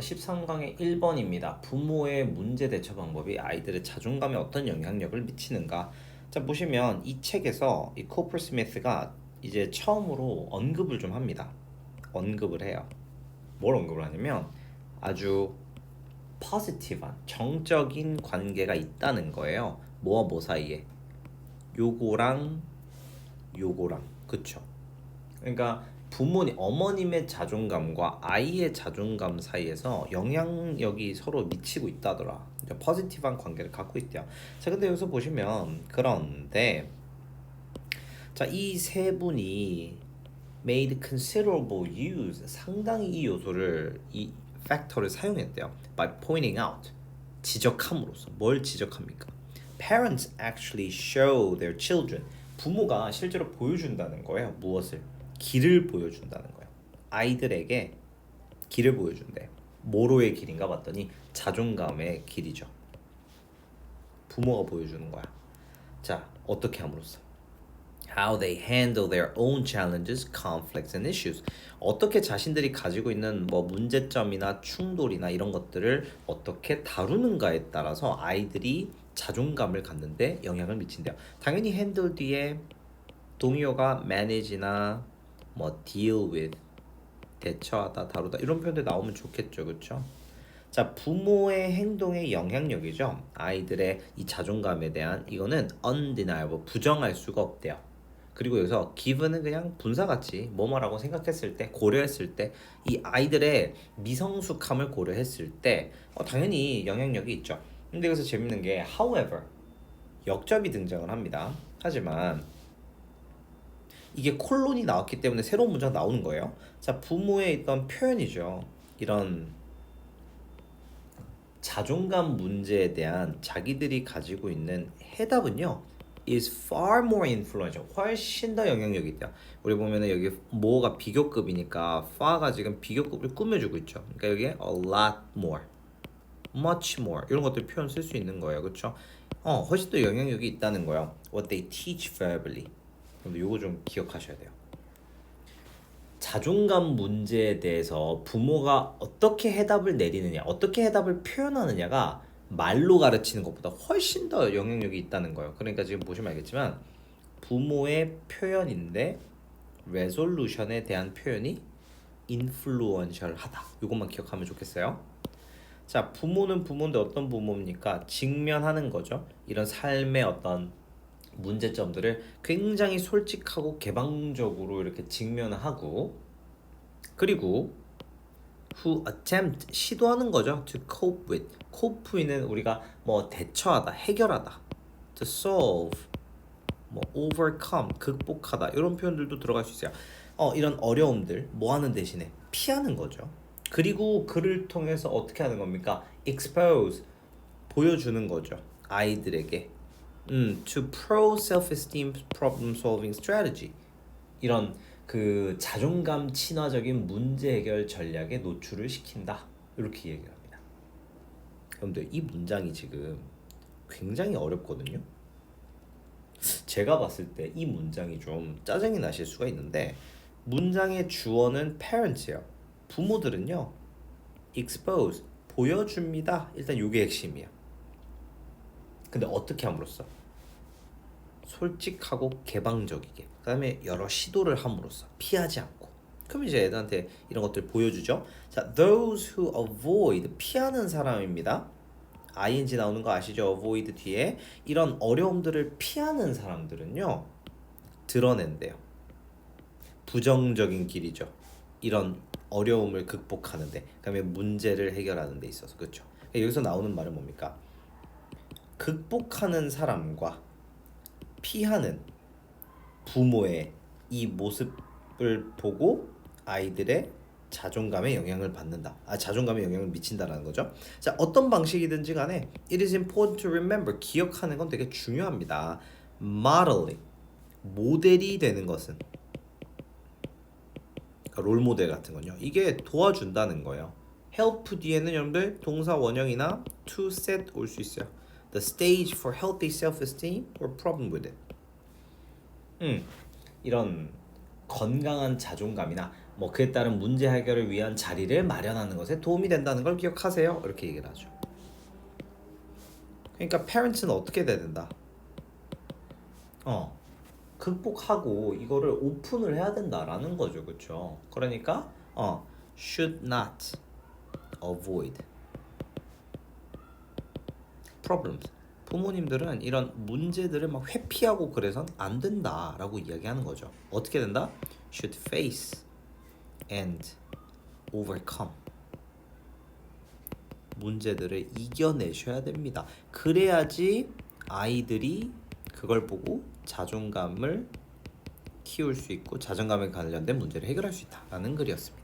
13강의 1번입니다. 부모의 문제 대처 방법이 아이들의 자존감에 어떤 영향력을 미치는가. 자, 보시면 이 책에서 이 코퍼 스미스가 이제 처음으로 언급을 좀 합니다. 언급을 해요. 뭘 언급을 하냐면 아주 포지티브한 정적인 관계가 있다는 거예요. 뭐와 뭐 사이에? 요거랑 요거랑. 그쵸? 그러니까 부모님, 어머님의 자존감과 아이의 자존감 사이에서 영향력이 서로 미치고 있다더라. 포지티브한 관계를 갖고 있대요. 자, 근데 여기서 보시면 그런데 자, 이 세 분이 made considerable use, 상당히 이 요소를 이 팩터를 사용했대요. by pointing out, 지적함으로써. 뭘 지적합니까? Parents actually show their children, 부모가 실제로 보여준다는 거예요. 무엇을? 길을 보여준다는 거예요. 아이들에게 길을 보여준대. 뭐로의 길인가 봤더니 자존감의 길이죠. 부모가 보여주는 거야. 자, 어떻게 함으로써? How they handle their own challenges, conflicts and issues. 어떻게 자신들이 가지고 있는 뭐 문제점이나 충돌이나 이런 것들을 어떻게 다루는가에 따라서 아이들이 자존감을 갖는데 영향을 미친대요. 당연히 handle 뒤에 동의어가 manage나 뭐 deal with, 대처하다, 다루다 이런 표현들 나오면 좋겠죠, 그렇죠? 자, 부모의 행동의 영향력이죠. 아이들의 이 자존감에 대한 이거는 undeniable, 부정할 수가 없대요. 그리고 여기서 given은 그냥 분사같이 뭐뭐라고 생각했을 때, 고려했을 때 이 아이들의 미성숙함을 고려했을 때 당연히 영향력이 있죠. 근데 여기서 재밌는 게 however, 역접이 등장을 합니다. 하지만 이게 콜론이 나왔기 때문에 새로운 문제가 나오는 거예요. 자, 부모의 있던 표현이죠. 이런 자존감 문제에 대한 자기들이 가지고 있는 해답은요, is far more influential, 훨씬 더 영향력이 있다. 우리 보면은 여기 뭐가 비교급이니까 far가 지금 비교급을 꾸며주고 있죠. 그러니까 여기에 a lot more, much more 이런 것들 표현 쓸 수 있는 거예요, 그렇죠? 훨씬 더 영향력이 있다는 거예요. What they teach verbally. 근데 요거 좀 기억하셔야 돼요. 자존감 문제에 대해서 부모가 어떻게 해답을 내리느냐, 어떻게 해답을 표현하느냐가 말로 가르치는 것보다 훨씬 더 영향력이 있다는 거예요. 그러니까 지금 보시면 알겠지만 부모의 표현인데 레솔루션에 대한 표현이 인플루언셜하다. 이것만 기억하면 좋겠어요. 자, 부모는 부모인데 어떤 부모입니까? 직면하는 거죠. 이런 삶의 어떤 문제점들을 굉장히 솔직하고 개방적으로 이렇게 직면하고, 그리고 who attempt, 시도하는 거죠. to cope with, cope는 우리가 뭐 대처하다, 해결하다, to solve, 뭐 overcome, 극복하다 이런 표현들도 들어갈 수 있어요. 이런 어려움들 뭐 하는 대신에 피하는 거죠. 그리고 그를 통해서 어떻게 하는 겁니까? expose, 보여주는 거죠. 아이들에게 to pro self-esteem problem solving strategy, 이런 그 자존감 친화적인 문제 해결 전략에 노출을 시킨다. 이렇게 얘기를 합니다. 여러분들 이 문장이 지금 굉장히 어렵거든요. 제가 봤을 때 이 문장이 좀 짜증이 나실 수가 있는데 문장의 주어는 parents예요. 부모들은요 expose, 보여줍니다. 일단 이게 핵심이야. 근데 어떻게 함으로써? 솔직하고 개방적이게, 그 다음에 여러 시도를 함으로써 피하지 않고. 그럼 이제 애들한테 이런 것들 보여주죠. 자, those who avoid, 피하는 사람입니다. ing 나오는 거 아시죠? avoid 뒤에 이런 어려움들을 피하는 사람들은요 드러낸대요. 부정적인 길이죠. 이런 어려움을 극복하는데, 그다음에 문제를 해결하는 데 있어서. 그렇죠? 여기서 나오는 말은 뭡니까? 극복하는 사람과 피하는 부모의 이 모습을 보고 아이들의 자존감에 영향을 받는다. 자존감에 영향을 미친다라는 거죠. 자, 어떤 방식이든지 간에 it is important to remember, 기억하는 건 되게 중요합니다. modeling, 모델이 되는 것은, 그러니까 롤 모델 같은 건요, 이게 도와준다는 거예요. help 뒤에는 여러분들 동사 원형이나 to set 올 수 있어요. The stage for healthy self-esteem or problem with it. 이런 건강한 자존감이나 뭐 그에 따른 문제 해결을 위한 자리를 마련하는 것에 도움이 된다는 걸 기억하세요. 이렇게 얘기를 하죠. 그러니까 parents는 어떻게 돼야 된다? 극복하고 이거를 오픈을 해야 된다라는 거죠. 그렇죠? 그러니까 should not avoid problems. 부모님들은 이런 문제들을 막 회피하고 그래선 안 된다라고 이야기하는 거죠. 어떻게 된다? should face and overcome. 문제들을 이겨내셔야 됩니다. 그래야지 아이들이 그걸 보고 자존감을 키울 수 있고 자존감에 관련된 문제를 해결할 수 있다라는 글이었습니다.